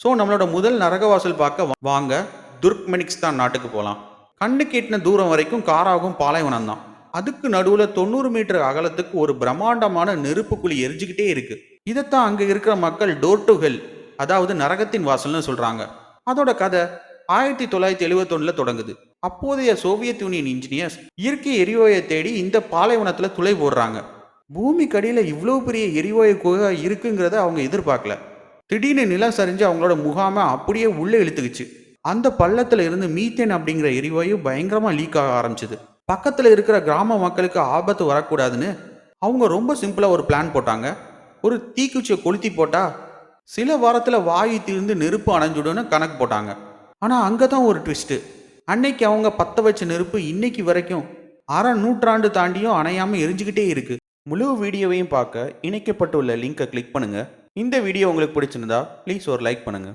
So நம்மளோட முதல் நரகவாசல் பார்க்க வாங்க துர்க்மெனிஸ்தான் நாட்டுக்கு போகலாம். கண்ணு கேட்டின தூரம் வரைக்கும் காராகும் பாலைவனம் தான். அதுக்கு நடுவில் 90 மீட்டர் அகலத்துக்கு ஒரு பிரம்மாண்டமான நெருப்பு குழி எரிஞ்சுக்கிட்டே இருக்கு. இதைத்தான் அங்கே இருக்கிற மக்கள் டோர் டு ஹெல், அதாவது நரகத்தின் வாசல்னு சொல்றாங்க. அதோட கதை 1971 தொடங்குது. அப்போதைய சோவியத் யூனியன் இன்ஜினியர்ஸ் இயற்கை எரிவாயை தேடி இந்த பாலைவனத்துல துளை போடுறாங்க. பூமிக்கு அடியில இவ்வளோ பெரிய எரிவாயு குகை இருக்குங்கிறத அவங்க எதிர்பார்க்கல. திடீர்னு நிலம் சரிஞ்சு அவங்களோட முகாமை அப்படியே உள்ளே இழுத்துக்குச்சு. அந்த பள்ளத்துல இருந்து மீத்தேன் அப்படிங்கிற எரிவாயு பயங்கரமா லீக் ஆக ஆரம்பிச்சது. பக்கத்துல இருக்கிற கிராம மக்களுக்கு ஆபத்து வரக்கூடாதுன்னு அவங்க ரொம்ப சிம்பிளா ஒரு பிளான் போட்டாங்க. ஒரு தீக்குச்சியை கொளுத்தி போட்டா சில வாரத்துல வாயு தீர்ந்து நெருப்பு அணைஞ்சுடுன்னு கணக்கு போட்டாங்க. ஆனா அங்கதான் ஒரு ட்விஸ்ட். அன்னைக்கு அவங்க பத்த வச்ச நெருப்பு இன்னைக்கு வரைக்கும் அரை நூற்றாண்டு தாண்டியும் அணையாம எரிஞ்சுக்கிட்டே இருக்கு. முழு வீடியோவையும் பார்க்க இணைக்கப்பட்டுள்ள லிங்கை கிளிக் பண்ணுங்க. இந்த வீடியோ உங்களுக்கு பிடிச்சிருந்தா ப்ளீஸ் ஒரு லைக் பண்ணுங்க.